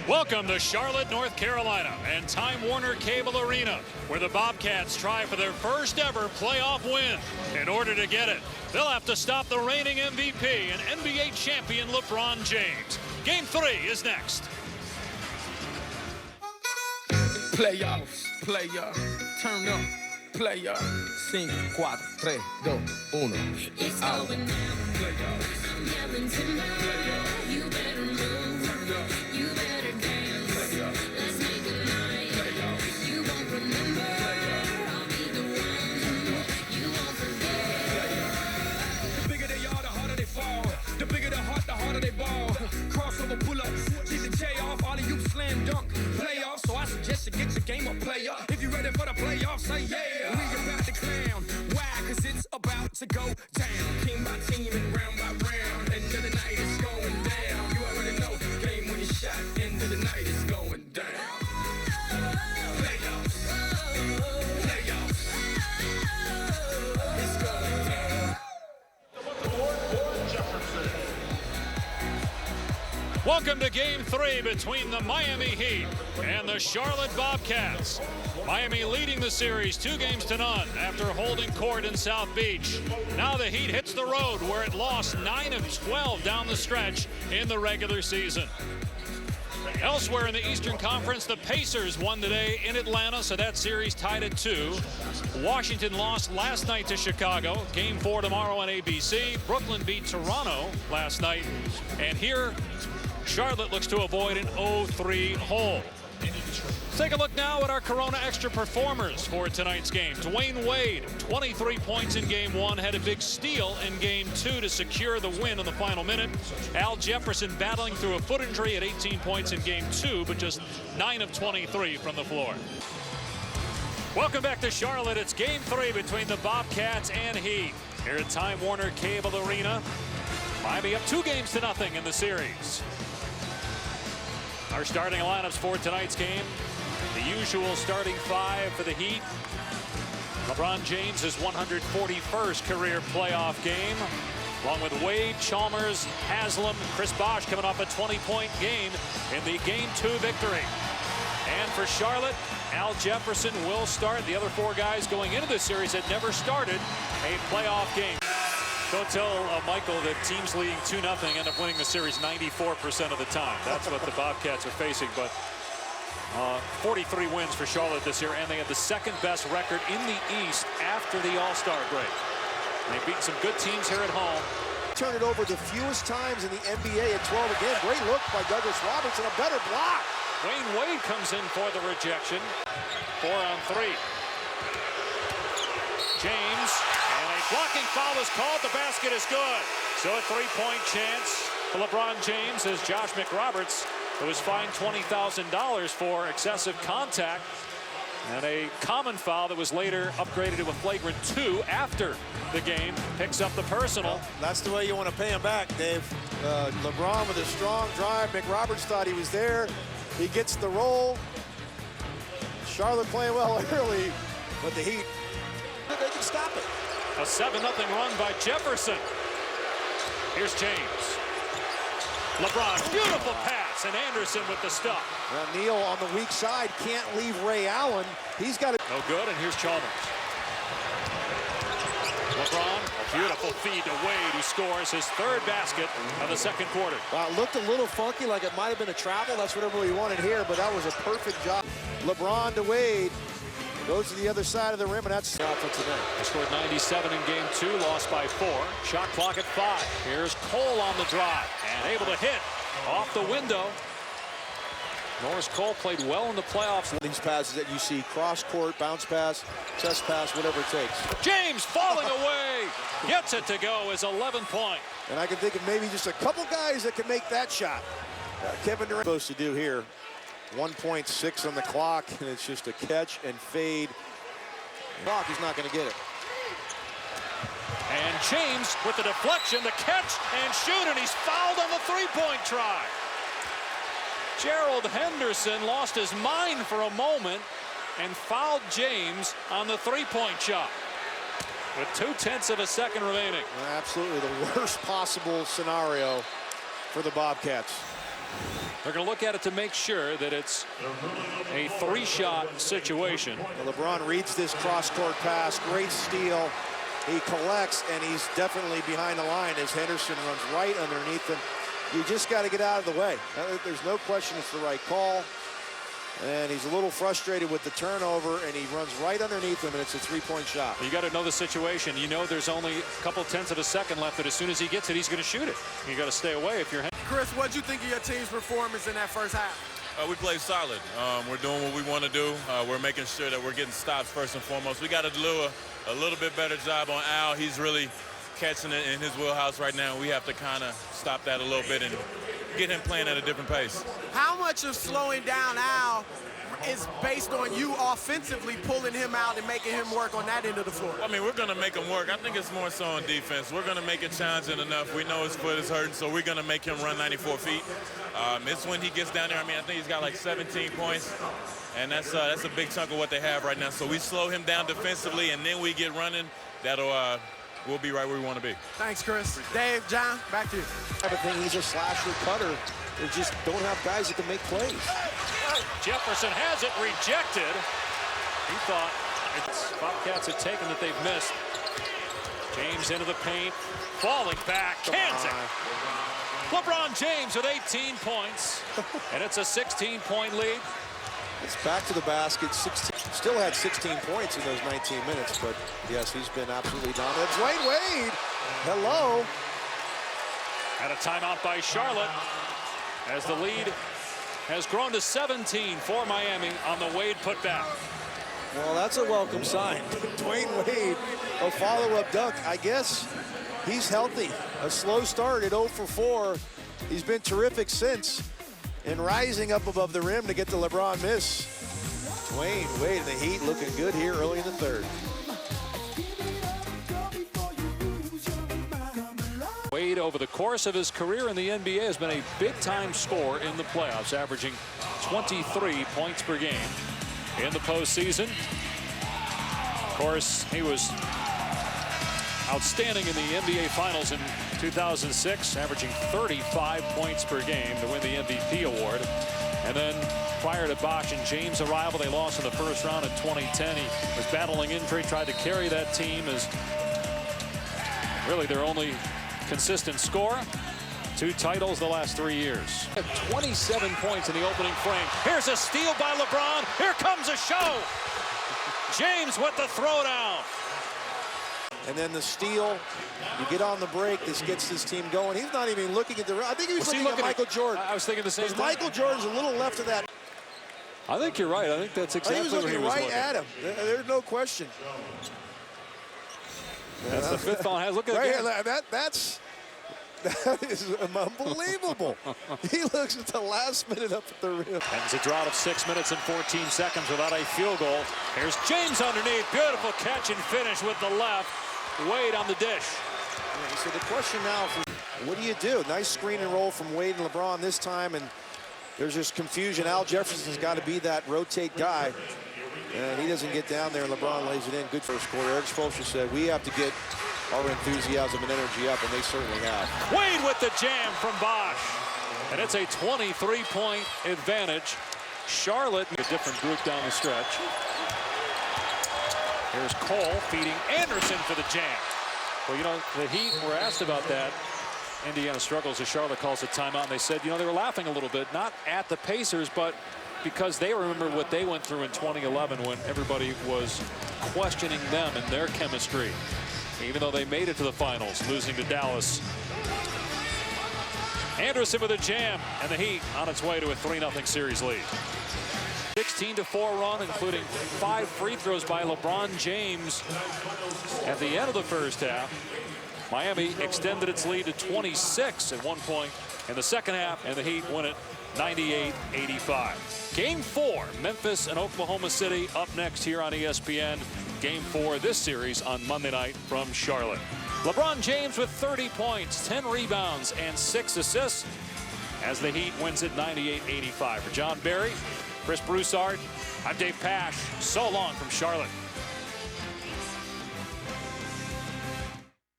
Welcome to Charlotte, North Carolina and Time Warner Cable Arena, where the Bobcats try for their first ever playoff win. In order to get it, they'll have to stop the reigning MVP and NBA champion LeBron James. Game 3 is next. Playoffs, player, turn up, player. 5, 4, 3, 2, 1. It's going down. Playoffs. I'm yelling timber. You better move. You better dance. Let's make a night. You won't remember. I'll be the one. You won't forget. The bigger they are, the harder they fall. The bigger the heart, the harder they ball. Crossover pull-ups, get the J off, all of you slam dunk. Playoffs, so I suggest you get your game up, player. If you're ready for the playoffs, say yeah. We about to clown. Why? Cause it's about to go down. Team by team and round by round. End of the night is going down. You already know, game winning shot. End of the night is going down. Playoffs. Playoffs. It's going down. Welcome to Game 3 between the Miami Heat and the Charlotte Bobcats. Miami leading the series 2-0 after holding court in South Beach. Now the Heat hits the road where it lost 9 of 12 down the stretch in the regular season. Elsewhere in the Eastern Conference, the Pacers won today in Atlanta, so that series tied at 2. Washington lost last night to Chicago. Game 4 tomorrow on ABC. Brooklyn beat Toronto last night. And here, Charlotte looks to avoid an 0-3 hole. Let's take a look now at our Corona Extra performers for tonight's game. Dwayne Wade, 23 points in Game 1, had a big steal in Game 2 to secure the win in the final minute. Al Jefferson battling through a foot injury at 18 points in Game 2, but just 9 of 23 from the floor. Welcome back to Charlotte. It's Game 3 between the Bobcats and Heat. Here at Time Warner Cable Arena, Miami up 2-0 in the series. Our starting lineups for tonight's game. The usual starting 5 for the Heat. LeBron James' 141st career playoff game, along with Wade, Chalmers, Haslam, Chris Bosh coming off a 20-point game in the Game 2 victory. And for Charlotte, Al Jefferson will start. The other 4 guys going into this series had never started a playoff game. Don't tell Michael that teams leading 2-0 end up winning the series 94% of the time. That's what the Bobcats are facing. But 43 wins for Charlotte this year, and they have the second-best record in the East after the All-Star break. They've beaten some good teams here at home. Turn it over the fewest times in the NBA at 12 again. Great look by Douglas Robertson, a better block. Wayne Wade comes in for the rejection. 4 on 3. James. Blocking foul is called. The basket is good. So a 3-point chance for LeBron James as Josh McRoberts, who was fined $20,000 for excessive contact and a common foul that was later upgraded to a flagrant 2 after the game, picks up the personal. Well, that's the way you want to pay him back, Dave. LeBron with a strong drive. McRoberts thought he was there. He gets the roll. Charlotte playing well early, but the Heat, they can stop it. A 7-0 run by Jefferson. Here's James. LeBron, beautiful pass, and Anderson with the stop. Well, Neal on the weak side can't leave Ray Allen. He's got it. No good, and here's Chalmers. LeBron, a beautiful feed to Wade, who scores his 3rd basket of the second quarter. It looked a little funky, like it might have been a travel. That's what everybody wanted here, but that was a perfect job. LeBron to Wade. Goes to the other side of the rim, and that's out for today. They scored 97 in Game 2, lost by 4. Shot clock at 5. Here's Cole on the drive, and able to hit off the window. Norris Cole played well in the playoffs. These passes that you see, cross-court, bounce pass, chest pass, whatever it takes. James falling away, gets it to go as 11-point. And I can think of maybe just a couple guys that can make that shot. Kevin Durant supposed to do here. 1.6 on the clock, and it's just a catch and fade. Clock, he's not going to get it. And James with the deflection, the catch and shoot, and he's fouled on the 3-point try. Gerald Henderson lost his mind for a moment and fouled James on the 3-point shot with 0.2 of a second remaining. Absolutely the worst possible scenario for the Bobcats. They're going to look at it to make sure that it's a 3-shot situation. Well, LeBron reads this cross-court pass. Great steal. He collects, and he's definitely behind the line as Henderson runs right underneath him. You just got to get out of the way. There's no question it's the right call. And he's a little frustrated with the turnover, and he runs right underneath him, and it's a 3-point shot. You got to know the situation. You know there's only a couple tenths of a second left, but as soon as he gets it, he's going to shoot it. You got to stay away if you're. Chris, what do you think of your team's performance in that first half? We played solid. We're doing what we want to do. We're making sure that we're getting stops first and foremost. We got to do a little bit better job on Al. He's really catching it in his wheelhouse right now. We have to kind of stop that a little bit and get him playing at a different pace. How much of slowing down Al is based on you offensively pulling him out and making him work on that end of the floor? I mean, we're going to make him work. I think it's more so on defense. We're going to make it challenging enough. We know his foot is hurting, so we're going to make him run 94 feet. It's when he gets down there. I mean, I think he's got like 17 points, and that's a big chunk of what they have right now. So we slow him down defensively, and then we get running. We'll be right where we want to be. Thanks, Chris. Dave, John, back to you. I think he's a slasher cutter. They just don't have guys that can make plays. Jefferson has it rejected. He thought it's Bobcats had taken that they've missed. James into the paint, falling back, cans it. LeBron James with 18 points, and it's a 16-point lead. It's back to the basket. 16, still had 16 points in those 19 minutes, but yes, he's been absolutely dominant. Dwayne Wade, hello. And a timeout by Charlotte as the lead has grown to 17 for Miami on the Wade putback. Well, that's a welcome sign. Dwayne Wade, a follow-up dunk. I guess he's healthy. A slow start at 0 for 4. He's been terrific since. And rising up above the rim to get the LeBron miss. Dwayne Wade and the Heat looking good here early in the third. Wade, over the course of his career in the NBA, has been a big-time scorer in the playoffs, averaging 23 points per game in the postseason. Of course, he was outstanding in the NBA Finals in 2006, averaging 35 points per game to win the MVP award. And then prior to Bosh and James' arrival, they lost in the first round in 2010. He was battling injury, tried to carry that team as really their only consistent scorer. 2 titles the last 3 years. 27 points in the opening frame. Here's a steal by LeBron. Here comes a show. James with the throwdown. And then the steal. You get on the break. This gets this team going. He's not even looking at the. I think he was looking at Michael Jordan. I was thinking the same thing. Michael Jordan's a little left of that. I think you're right. I think that's exactly what he was looking at him. There's no question. That's the 5th on. Look at right it. Here, that is unbelievable. He looks at the last minute up at the rim. And it's a drought of 6 minutes and 14 seconds without a field goal. Here's James underneath. Beautiful catch and finish with the left. Wade on the dish. Yeah, so the question now, what do you do? Nice screen and roll from Wade and LeBron this time, and there's just confusion. Al Jefferson's got to be that rotate guy, and he doesn't get down there, and LeBron lays it in. Good first quarter. Eric Spoelstra said, we have to get our enthusiasm and energy up, and they certainly have. Wade with the jam from Bosh. And it's a 23-point advantage. Charlotte, a different group down the stretch. Here's Cole feeding Anderson for the jam. Well, you know, the Heat were asked about that. Indiana struggles as Charlotte calls a timeout, and they said, you know, they were laughing a little bit, not at the Pacers, but because they remember what they went through in 2011 when everybody was questioning them and their chemistry, even though they made it to the finals, losing to Dallas. Anderson with a jam, and the Heat on its way to a 3-0 series lead. 16-4 run, including 5 free throws by LeBron James at the end of the first half. Miami extended its lead to 26 at one point in the second half, and the Heat win it 98-85. Game 4, Memphis and Oklahoma City up next here on ESPN. Game 4 this series on Monday night from Charlotte. LeBron James with 30 points, 10 rebounds, and 6 assists as the Heat wins it 98-85. For John Barry, Chris Broussard, I'm Dave Pash. So long from Charlotte.